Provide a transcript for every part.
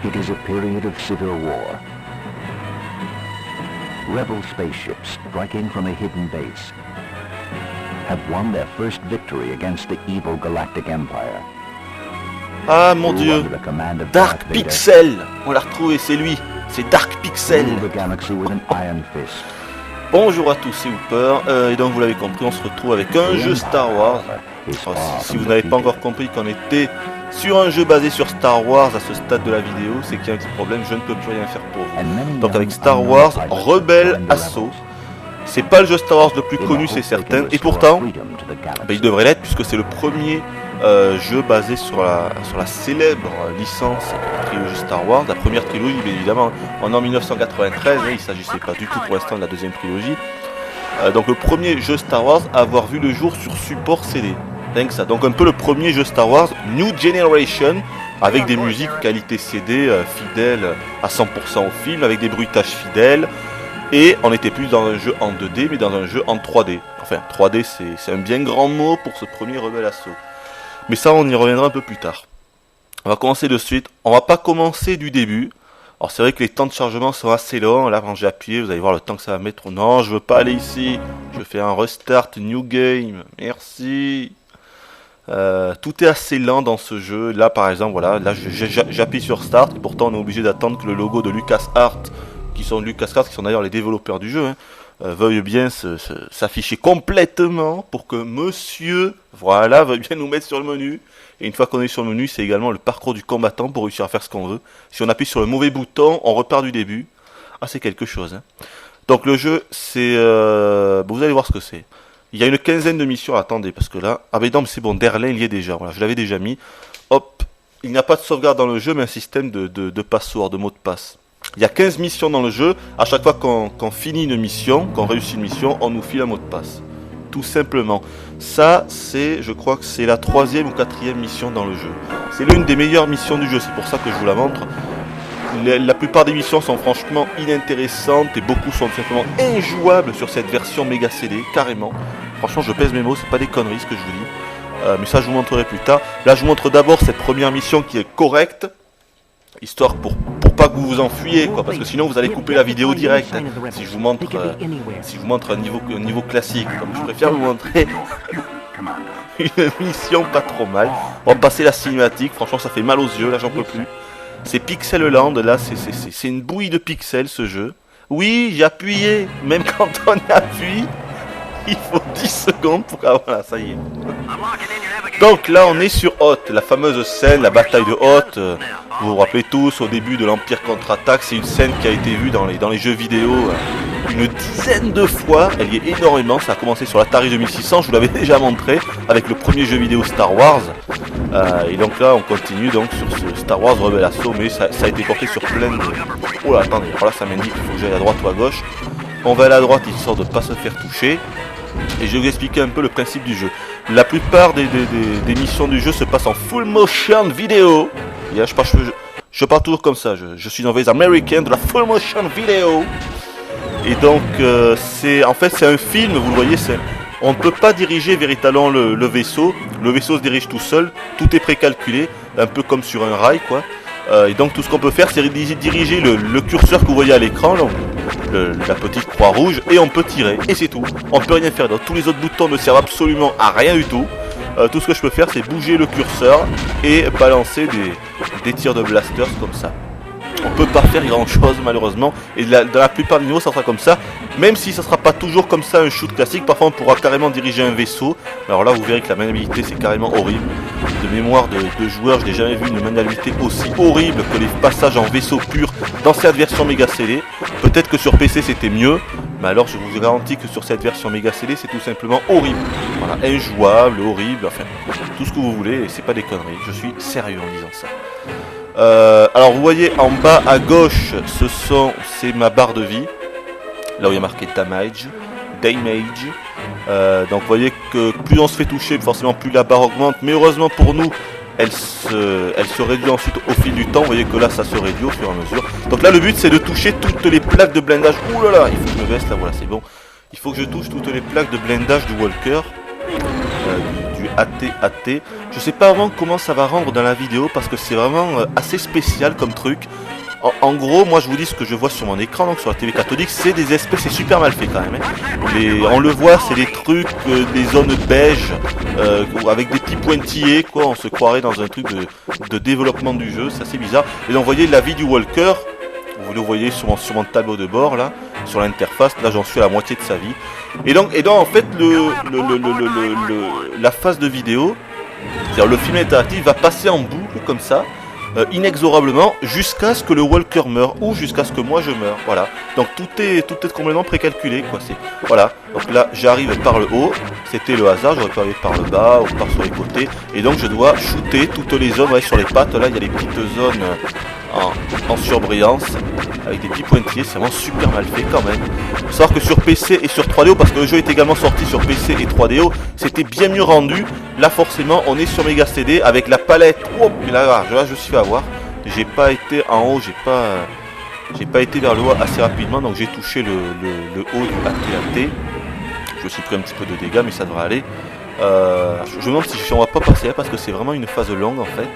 It is a period of civil war. Rebel spaceships striking from a hidden base have won their first victory against the evil Galactic Empire. Ah mon dieu, Dark Pixel, on l'a retrouvé, c'est lui, c'est Dark Pixel. Bonjour à tous, c'est Hooper, et donc vous l'avez compris, on se retrouve avec un jeu Star Wars. Si vous n'avez pas encore compris qu'on était sur un jeu basé sur Star Wars à ce stade de la vidéo, c'est qu'il y a un petit problème, je ne peux plus rien faire pour vous. Donc avec Star Wars Rebel Assault, c'est pas le jeu Star Wars le plus connu, c'est certain, et pourtant, il devrait l'être puisque c'est le premier jeu basé sur la célèbre licence de la trilogie Star Wars, la première trilogie bien évidemment, en 1993, il ne s'agissait pas du tout pour l'instant de la deuxième trilogie. Donc le premier jeu Star Wars à avoir vu le jour sur support CD. Donc un peu le premier jeu Star Wars New Generation, avec des musiques qualité CD fidèles à 100% au film, avec des bruitages fidèles, et on n'était plus dans un jeu en 2D mais dans un jeu en 3D. Enfin 3D c'est un bien grand mot pour ce premier Rebel Assault. Mais ça on y reviendra un peu plus tard. On va commencer de suite, on va pas commencer du début. Alors c'est vrai que les temps de chargement sont assez longs, là quand j'ai appuyé vous allez voir le temps que ça va mettre. Non je veux pas aller ici, je fais un restart, new game, merci. Tout est assez lent dans ce jeu. Là par exemple, voilà, là j'appuie sur Start. Et pourtant on est obligé d'attendre que le logo de LucasArts, qui sont d'ailleurs les développeurs du jeu, veuille bien s'afficher complètement pour que monsieur, voilà, veuille bien nous mettre sur le menu. Et une fois qu'on est sur le menu, c'est également le parcours du combattant pour réussir à faire ce qu'on veut. Si on appuie sur le mauvais bouton, on repart du début. Ah c'est quelque chose. Donc le jeu, c'est... vous allez voir ce que c'est. Il y a une quinzaine de missions, attendez, parce que là... Ah mais non, mais c'est bon, Derlin, il y est déjà, voilà, je l'avais déjà mis. Hop, il n'y a pas de sauvegarde dans le jeu, mais un système de password, de mot de passe. Il y a 15 missions dans le jeu, à chaque fois qu'on finit une mission, qu'on réussit une mission, on nous file un mot de passe. Tout simplement. Ça, je crois que c'est la 3e ou 4e mission dans le jeu. C'est l'une des meilleures missions du jeu, c'est pour ça que je vous la montre. La plupart des missions sont franchement inintéressantes et beaucoup sont simplement injouables sur cette version méga CD, carrément. Franchement, je pèse mes mots, c'est pas des conneries ce que je vous dis. Mais ça, je vous montrerai plus tard. Là, je vous montre d'abord cette première mission qui est correcte, histoire pour pas que vous vous enfuyiez, quoi, parce que sinon vous allez couper la vidéo direct. Si je vous montre un niveau classique, comme je préfère vous montrer une mission pas trop mal. On va passer la cinématique. Franchement, ça fait mal aux yeux. Là, j'en peux plus. C'est Pixel Land, là, c'est une bouillie de pixels ce jeu. Oui, j'ai appuyé, même quand on appuie, il faut 10 secondes pour... Ah voilà, ça y est. Donc là, on est sur Hoth, la fameuse scène, la bataille de Hoth. Vous vous rappelez tous, au début de l'Empire contre-attaque, c'est une scène qui a été vue dans les jeux vidéo une dizaine de fois. Elle y est énormément, ça a commencé sur l'Atari 2600, je vous l'avais déjà montré, avec le premier jeu vidéo Star Wars. Et donc là on continue donc sur ce Star Wars Rebel Assault, mais ça a été porté sur plein de... Oh là attendez, alors là ça m'indique qu'il faut que j'aille à droite ou à gauche. On va aller à droite histoire de ne pas se faire toucher. Et je vais vous expliquer un peu le principe du jeu. La plupart des missions du jeu se passent en full motion vidéo. Je pars toujours comme ça, je suis une veille américaine de la full motion vidéo. Et donc c'est un film, vous le voyez, on ne peut pas diriger véritablement le vaisseau. Le vaisseau se dirige tout seul, tout est précalculé, un peu comme sur un rail quoi. Et donc tout ce qu'on peut faire c'est diriger le curseur que vous voyez à l'écran, la petite croix rouge, et on peut tirer, et c'est tout. On ne peut rien faire d'autre, tous les autres boutons ne servent absolument à rien du tout. Tout ce que je peux faire c'est bouger le curseur et balancer des tirs de blasters comme ça. On peut pas faire grand chose malheureusement, et dans la plupart des niveaux ça sera comme ça, même si ça sera pas toujours comme ça un shoot classique. Parfois on pourra carrément diriger un vaisseau. Alors là vous verrez que la maniabilité c'est carrément horrible. De mémoire de joueurs, je n'ai jamais vu une maniabilité aussi horrible que les passages en vaisseau pur dans cette version méga CD. Peut-être que sur PC c'était mieux, mais alors je vous garantis que sur cette version méga CD c'est tout simplement horrible. Voilà, injouable, horrible, enfin tout ce que vous voulez, et c'est pas des conneries, je suis sérieux en disant ça. Alors vous voyez en bas à gauche, c'est ma barre de vie, là où il y a marqué damage. Donc vous voyez que plus on se fait toucher, forcément plus la barre augmente, mais heureusement pour nous, elle se réduit ensuite au fil du temps. Vous voyez que là ça se réduit au fur et à mesure. Donc là le but c'est de toucher toutes les plaques de blindage. Ouh là là, il faut que je me baisse là, voilà c'est bon. Il faut que je touche toutes les plaques de blindage du Walker, du AT. Je sais pas vraiment comment ça va rendre dans la vidéo parce que c'est vraiment assez spécial comme truc. En gros, moi je vous dis ce que je vois sur mon écran, donc sur la TV cathodique, c'est des espèces, c'est super mal fait quand même. Hein. On le voit, c'est des trucs, des zones beiges, avec des petits pointillés, quoi. On se croirait dans un truc de développement du jeu, c'est assez bizarre. Et donc vous voyez la vie du walker, vous le voyez sur mon tableau de bord là, sur l'interface, là j'en suis à la moitié de sa vie. Et donc en fait la phase de vidéo, c'est-à-dire le film interactif va passer en boucle comme ça. Inexorablement jusqu'à ce que le walker meure ou jusqu'à ce que moi je meure. Voilà. Donc tout est complètement précalculé, quoi. Voilà. Donc là j'arrive par le haut. C'était le hasard. J'aurais pu arriver par le bas ou par sur les côtés. Et donc je dois shooter toutes les zones. Ouais, sur les pattes là il y a les petites zones en surbrillance avec des petits pointillés. C'est vraiment super mal fait quand même. Faut savoir que sur PC et sur 3DO, parce que le jeu est également sorti sur PC et 3DO, c'était bien mieux rendu. Là forcément on est sur Mega CD avec la palette. Oh, et là je me suis fait avoir. J'ai pas été en haut, j'ai pas été vers le haut assez rapidement, donc j'ai touché le haut du AT. Je me suis pris un petit peu de dégâts, mais ça devrait aller. Je me demande si on va pas passer là parce que c'est vraiment une phase longue en fait.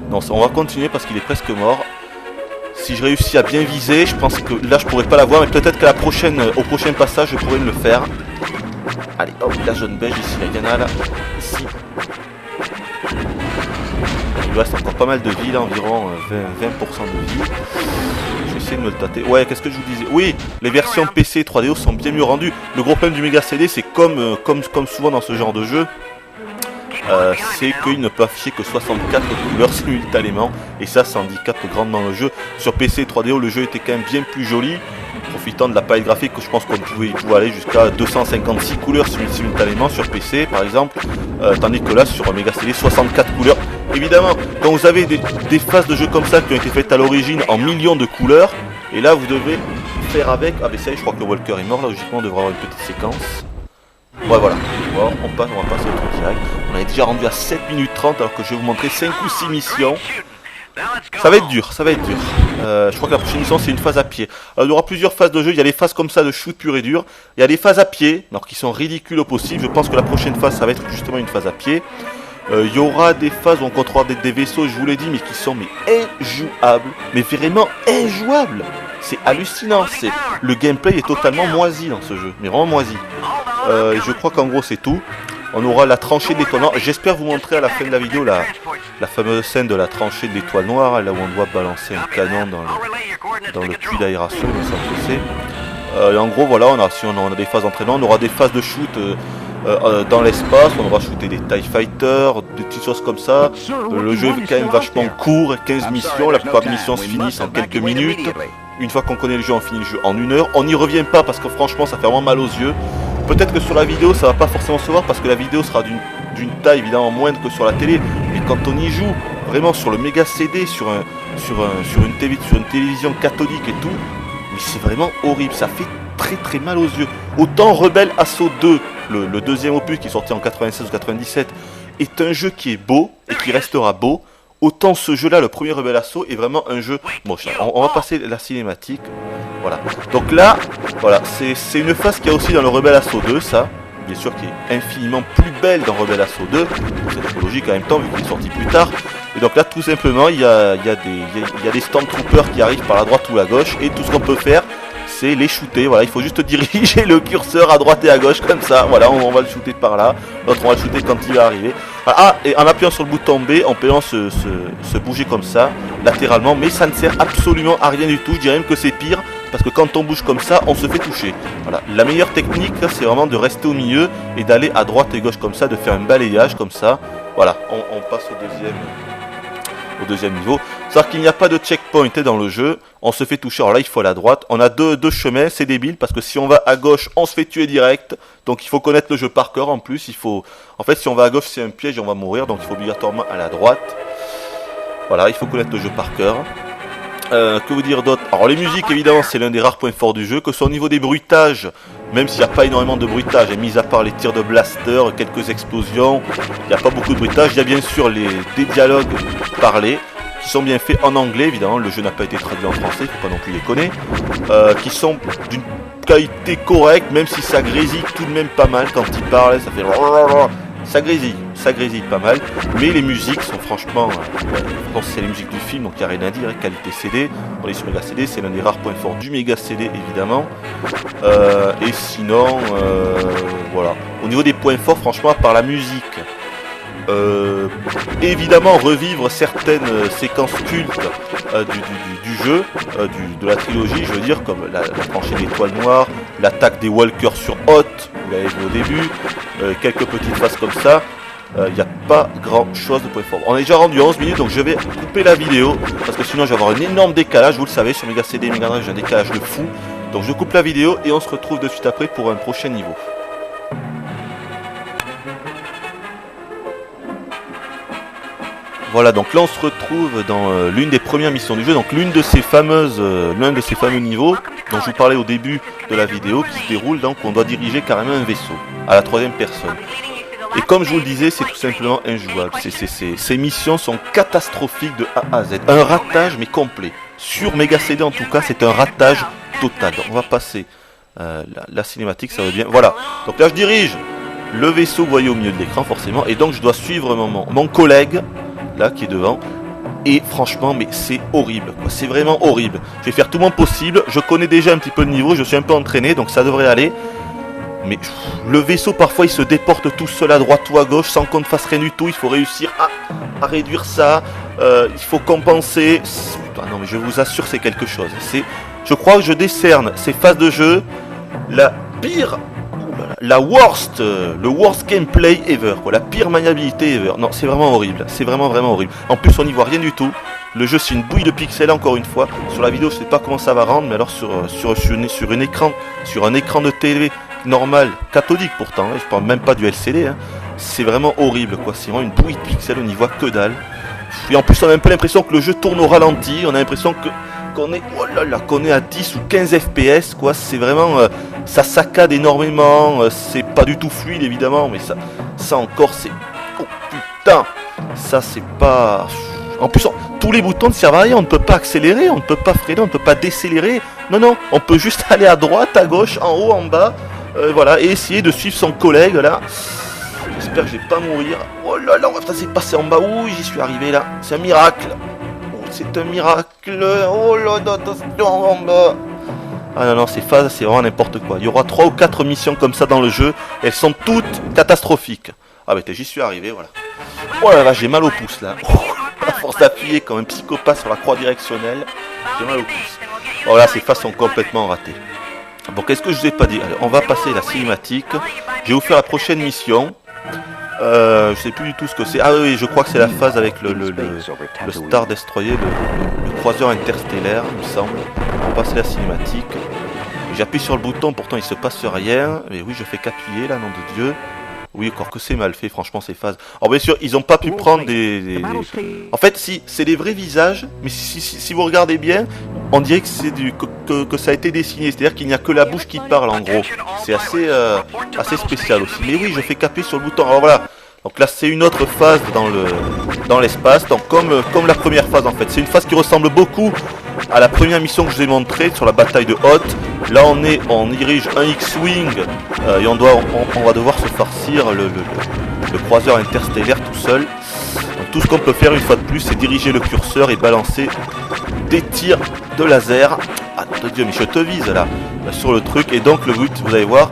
Non, on va continuer parce qu'il est presque mort. Si je réussis à bien viser, je pense que là je pourrais pas l'avoir, mais peut-être qu'à au prochain passage je pourrais me le faire. Allez, hop, la zone beige ici, il y en a là, ici. Il lui reste encore pas mal de vie là, environ 20% de vie. Je vais essayer de me le tâter. Ouais, qu'est-ce que je vous disais? Oui, les versions PC et 3DO sont bien mieux rendues. Le gros problème du Mega CD, c'est comme souvent dans ce genre de jeu, c'est qu'il ne peut afficher que 64 couleurs simultanément, et ça handicape grandement le jeu. Sur PC et 3DO, le jeu était quand même bien plus joli, profitant de la palette graphique, que je pense qu'on pouvait aller jusqu'à 256 couleurs simultanément sur PC par exemple, tandis que là sur Mega CD 64 couleurs. Évidemment, quand vous avez des phases de jeu comme ça qui ont été faites à l'origine en millions de couleurs, et là vous devez faire avec. Ah ben ça y est, je crois que le walker est mort, là logiquement on devrait avoir une petite séquence. Ouais, voilà, on va passer au truc direct. On est déjà rendu à 7 minutes 30 alors que je vais vous montrer 5 ou 6 missions. Ça va être dur, je crois que la prochaine mission c'est une phase à pied. Alors, il y aura plusieurs phases de jeu, il y a les phases comme ça de shoot pur et dur. Il y a des phases à pied, alors qui sont ridicules au possible. Je pense que la prochaine phase ça va être justement une phase à pied. Il y aura des phases où on contrôlera des vaisseaux, je vous l'ai dit, mais qui sont injouables. Mais vraiment injouables. C'est hallucinant, le gameplay est totalement moisi dans ce jeu, mais vraiment moisi. Je crois qu'en gros c'est tout. On aura la tranchée d'étoiles. J'espère vous montrer à la fin de la vidéo la fameuse scène de la tranchée de l'étoile noire, là où on doit balancer un canon dans le puits d'aération, il me semble que c'est. Et en gros voilà, si on a des phases d'entraînement, on aura des phases de shoot dans l'espace, on va shooter des TIE Fighters, des petites choses comme ça. Le jeu est quand même vachement court, 15 missions, la plupart des missions se finissent en quelques minutes. Une fois qu'on connaît le jeu, on finit le jeu en 1 heure. On n'y revient pas parce que franchement ça fait vraiment mal aux yeux. Peut-être que sur la vidéo ça va pas forcément se voir parce que la vidéo sera d'une taille évidemment moindre que sur la télé. Mais quand on y joue, vraiment sur le méga CD, sur une télévision cathodique et tout, mais c'est vraiment horrible, ça fait très très mal aux yeux. Autant Rebel Assault 2, le deuxième opus qui est sorti en 96 ou 97, est un jeu qui est beau et qui restera beau. Autant ce jeu-là, le premier Rebel Assault, est vraiment un jeu... Bon, on va passer la cinématique. Voilà. Donc là, voilà, c'est une phase qu'il y a aussi dans le Rebel Assault 2, ça. Bien sûr, qui est infiniment plus belle dans Rebel Assault 2. C'est logique en même temps, vu qu'il est sorti plus tard. Et donc là, tout simplement, il y a des Stormtroopers qui arrivent par la droite ou la gauche. Et tout ce qu'on peut faire, c'est les shooter. Voilà, il faut juste diriger le curseur à droite et à gauche, comme ça. Voilà, on va le shooter par là. L'autre, on va le shooter quand il va arriver. Ah, et en appuyant sur le bouton B, on peut se bouger comme ça, latéralement, mais ça ne sert absolument à rien du tout. Je dirais même que c'est pire, parce que quand on bouge comme ça, on se fait toucher. Voilà, la meilleure technique, c'est vraiment de rester au milieu et d'aller à droite et gauche comme ça, de faire un balayage comme ça. Voilà, on passe au deuxième niveau. C'est-à-dire qu'il n'y a pas de checkpoint dans le jeu, on se fait toucher. Alors là, il faut aller à droite. On a deux chemins, c'est débile, parce que si on va à gauche, on se fait tuer direct. Donc il faut connaître le jeu par cœur en plus. En fait, si on va à gauche, c'est un piège et on va mourir. Donc il faut obligatoirement aller à droite. Voilà, il faut connaître le jeu par cœur. Que vous dire d'autre? Alors les musiques, évidemment, c'est l'un des rares points forts du jeu. Que ce soit au niveau des bruitages, même s'il n'y a pas énormément de bruitage, et mis à part les tirs de blaster, quelques explosions, il n'y a pas beaucoup de bruitage. Il y a bien sûr des dialogues parlés, qui sont bien faits en anglais, évidemment, le jeu n'a pas été traduit en français, il ne faut pas non plus les connaître, qui sont d'une qualité correcte, même si ça grésille tout de même pas mal quand il parle, ça fait... Ça grésille, ça grésille pas mal, mais les musiques sont franchement, je pense que c'est les musiques du film, donc il n'y a rien à dire, qualité CD, on est sur Mega CD, c'est l'un des rares points forts du Mega CD évidemment, et sinon, voilà, au niveau des points forts, franchement, à part la musique, évidemment revivre certaines séquences cultes du jeu, de la trilogie, je veux dire, comme la tranchée d'étoiles noires, l'attaque des walkers sur Hoth, vous l'avez vu au début, quelques petites phases comme ça. Il n'y a pas grand chose de point fort. On est déjà rendu à 11 minutes, donc je vais couper la vidéo parce que sinon je vais avoir un énorme décalage. Vous le savez, sur Mega CD et Mega Drive j'ai un décalage de fou. Donc je coupe la vidéo et on se retrouve de suite après pour un prochain niveau. Voilà, donc là on se retrouve dans l'une des premières missions du jeu, donc l'un de ces fameux niveaux dont je vous parlais au début de la vidéo, qui se déroule donc où on doit diriger carrément un vaisseau à la 3e personne. Et comme je vous le disais, c'est tout simplement injouable. Ces missions sont catastrophiques de A à Z, un ratage mais complet. Sur Mega CD en tout cas, c'est un ratage total. Donc, on va passer la cinématique, ça va bien. Voilà, donc là je dirige le vaisseau, vous voyez au milieu de l'écran forcément, et donc je dois suivre mon collègue là qui est devant, et franchement mais c'est horrible quoi, c'est vraiment horrible. Je vais faire tout mon possible, je connais déjà un petit peu le niveau, je suis un peu entraîné donc ça devrait aller, mais le vaisseau parfois il se déporte tout seul à droite ou à gauche sans qu'on ne fasse rien du tout. Il faut réussir à réduire ça, il faut compenser. Ah non mais je vous assure c'est quelque chose, je crois que je décerne ces phases de jeu la pire, le worst gameplay ever, quoi, la pire maniabilité ever. Non, c'est vraiment horrible, c'est vraiment horrible. En plus, on n'y voit rien du tout. Le jeu, c'est une bouille de pixels, encore une fois. Sur la vidéo, je sais pas comment ça va rendre, mais alors sur un écran de télé normal, cathodique pourtant, hein, je parle même pas du LCD, hein, c'est vraiment horrible, quoi. C'est vraiment une bouille de pixels, on n'y voit que dalle. Et en plus, on a un peu l'impression que le jeu tourne au ralenti, on a l'impression qu'on est à 10 ou 15 FPS, quoi. C'est vraiment, ça saccade énormément, c'est pas du tout fluide évidemment, mais ça encore c'est, oh putain, ça c'est pas, en plus tous les boutons ne servent à rien, on ne peut pas accélérer, on ne peut pas freiner, on ne peut pas décélérer, non, on peut juste aller à droite, à gauche, en haut, en bas, voilà, et essayer de suivre son collègue là. J'espère que je vais pas mourir. Oh là là, ça s'est passé en bas, ouh, j'y suis arrivé là, c'est un miracle. C'est un miracle. Oh là là, attention en bas. Ah non, ces phases, c'est vraiment n'importe quoi. Il y aura 3 ou 4 missions comme ça dans le jeu. Elles sont toutes catastrophiques. Ah bah j'y suis arrivé, voilà. Oh là là, j'ai mal au pouce là. À force d'appuyer comme un psychopathe sur la croix directionnelle, j'ai mal au pouce. Voilà, ces phases sont complètement ratées. Bon, qu'est-ce que je vous ai pas dit? Alors, on va passer la cinématique. Je vais vous faire la prochaine mission. Je sais plus du tout ce que c'est. Ah oui, je crois que c'est la phase avec le Star Destroyer, le croiseur interstellaire, il me semble. On va passer la cinématique. J'appuie sur le bouton, pourtant il se passe rien. Mais oui, je fais qu'appuyer là, nom de Dieu. Oui, encore que c'est mal fait, franchement, ces phases. Alors bien sûr, ils n'ont pas pu prendre des... En fait, si, c'est des vrais visages, mais si vous regardez bien, on dirait que c'est que ça a été dessiné. C'est-à-dire qu'il n'y a que la bouche qui parle, en gros. C'est assez spécial aussi. Mais oui, je fais qu'appuyer sur le bouton. Alors voilà. Donc là, c'est une autre phase dans l'espace. Donc comme la première phase, en fait. C'est une phase qui ressemble beaucoup à la première mission que je vous ai montrée sur la bataille de Hoth. Là, on dirige un X-Wing et on va devoir se farcir le croiseur interstellaire tout seul. Donc, tout ce qu'on peut faire une fois de plus, c'est diriger le curseur et balancer des tirs de laser. Ah de Dieu, mais je te vise là sur le truc. Et donc le but, vous allez voir,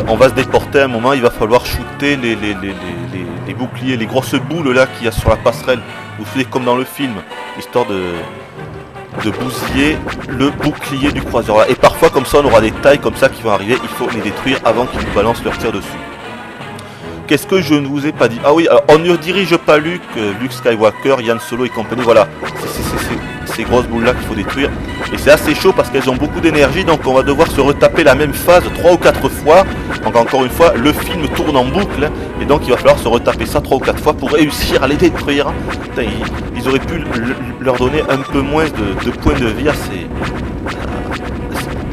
on va se déporter à un moment. Il va falloir shooter les boucliers, les grosses boules là qu'il y a sur la passerelle. Vous savez, comme dans le film, histoire de bousiller le bouclier du croiseur. Et parfois comme ça on aura des tailles comme ça qui vont arriver, il faut les détruire avant qu'ils nous balancent leur tir dessus. Qu'est-ce que je ne vous ai pas dit? Ah oui, alors on ne dirige pas Luke Skywalker, Han Solo et compagnie, voilà, c'est ces grosses boules là qu'il faut détruire. Et c'est assez chaud parce qu'elles ont beaucoup d'énergie, donc on va devoir se retaper la même phase 3 ou 4 fois. Donc encore une fois, le film tourne en boucle, et donc il va falloir se retaper ça 3 ou 4 fois pour réussir à les détruire. Putain, ils auraient pu leur donner un peu moins de points de vie à ces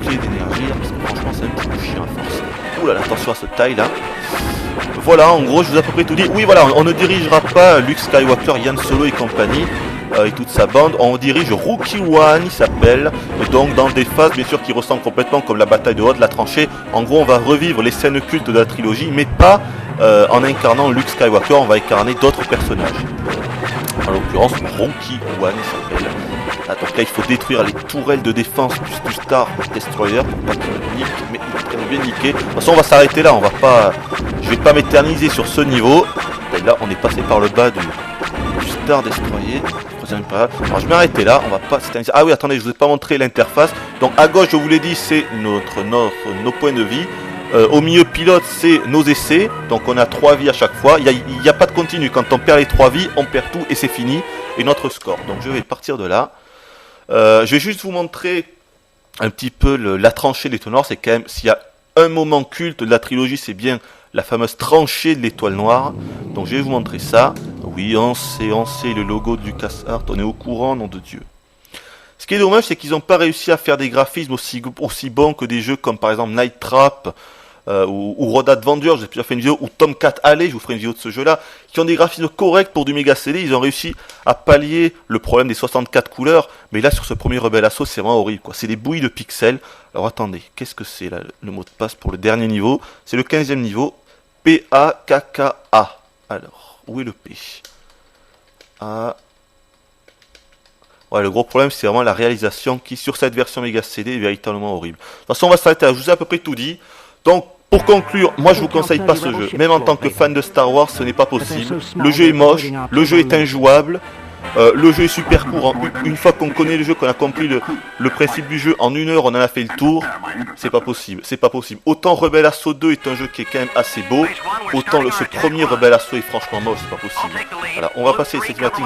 boucliers d'énergie, parce que franchement c'est un petit peu chiant à force. Ouh là là, attention à cette taille là. Voilà, en gros, je vous ai à peu près tout dit. Oui, voilà, on ne dirigera pas Luke Skywalker, Han Solo et compagnie, et toute sa bande. On dirige Rookie One, il s'appelle. Et donc, dans des phases, bien sûr, qui ressemblent complètement comme la bataille de Hoth, la tranchée. En gros, on va revivre les scènes cultes de la trilogie, mais pas en incarnant Luke Skywalker, on va incarner d'autres personnages. En l'occurrence, Ronky One s'appelle. Ah, donc là, il faut détruire les tourelles de défense du Star Destroyer pour pas qu'il nique, mais il prenne bien niqué. De toute façon, on va s'arrêter là. On va pas, je vais pas m'éterniser sur ce niveau. Et là, on est passé par le bas du Star Destroyer. Alors, je vais m'arrêter là. On va pas s'éterniser. Ah oui, attendez, je vous ai pas montré l'interface. Donc à gauche, je vous l'ai dit, c'est nos points de vie. Au milieu pilote, c'est nos essais, donc on a 3 vies à chaque fois, il n'y a pas de continu, quand on perd les 3 vies, on perd tout et c'est fini, et notre score. Donc je vais partir de là. Je vais juste vous montrer un petit peu la tranchée de l'étoile noire, c'est quand même, s'il y a un moment culte de la trilogie, c'est bien la fameuse tranchée de l'étoile noire. Donc je vais vous montrer ça. Oui, on sait, le logo de LucasArts, on est au courant, nom de Dieu. Ce qui est dommage, c'est qu'ils n'ont pas réussi à faire des graphismes aussi bons que des jeux comme par exemple Night Trap, ou Road Adventure, j'ai déjà fait une vidéo, ou Tomcat Alley, je vous ferai une vidéo de ce jeu-là, qui ont des graphismes corrects pour du Mega CD. Ils ont réussi à pallier le problème des 64 couleurs, mais là sur ce premier Rebel Assault, c'est vraiment horrible, quoi. C'est des bouillies de pixels. Alors attendez, qu'est-ce que c'est là, le mot de passe pour le dernier niveau? C'est le 15e niveau, P-A-K-K-A. Alors, où est le P? A. Ouais, le gros problème, c'est vraiment la réalisation qui, sur cette version Mega CD, est véritablement horrible. De toute façon, on va s'arrêter là. Je vous ai à peu près tout dit. Donc, pour conclure, moi je vous conseille pas ce jeu. Même en tant que fan de Star Wars, ce n'est pas possible. Le jeu est moche, le jeu est injouable, le jeu est super court. Une fois qu'on connaît le jeu, qu'on a compris le principe du jeu, en 1 heure on en a fait le tour. C'est pas possible, c'est pas possible. Autant Rebel Assault 2 est un jeu qui est quand même assez beau, autant ce premier Rebel Assault est franchement moche, c'est pas possible. Voilà, on va passer cette cinématique.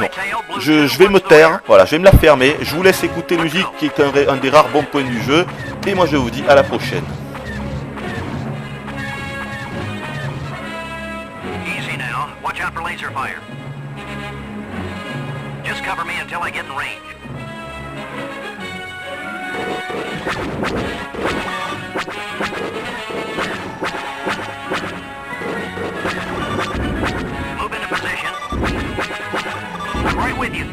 Je vais me taire, voilà, je vais me la fermer. Je vous laisse écouter la musique qui est un des rares bons points du jeu. Et moi je vous dis à la prochaine. Watch out for laser fire. Just cover me until I get in range. Move into position. I'm right with you.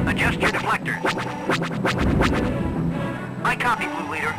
Adjust your deflectors. I copy, Blue Leader.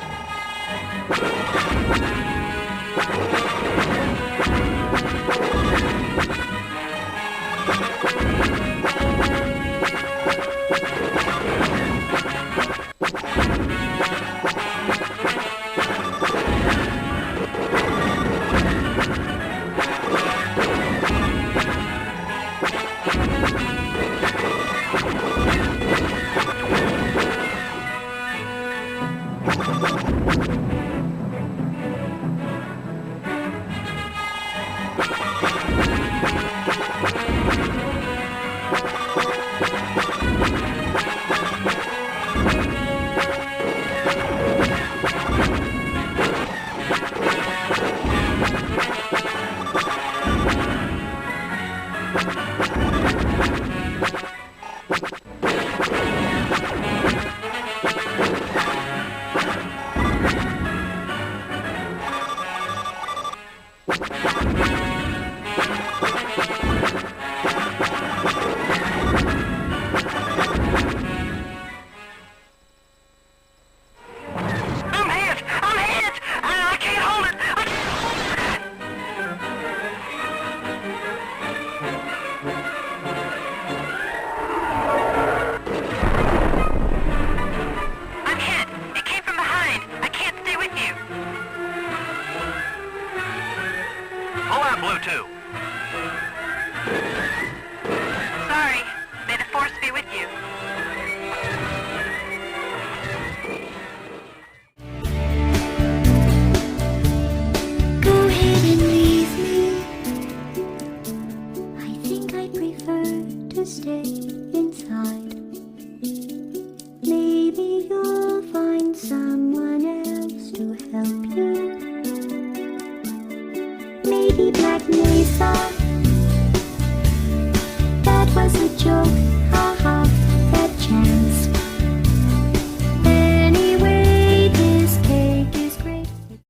Blue 2. Sorry. May the Force be with you. Go ahead and leave me. I think I prefer to stay inside. Maybe you'll find someone else to help you. Maybe Black Mesa. That was a joke.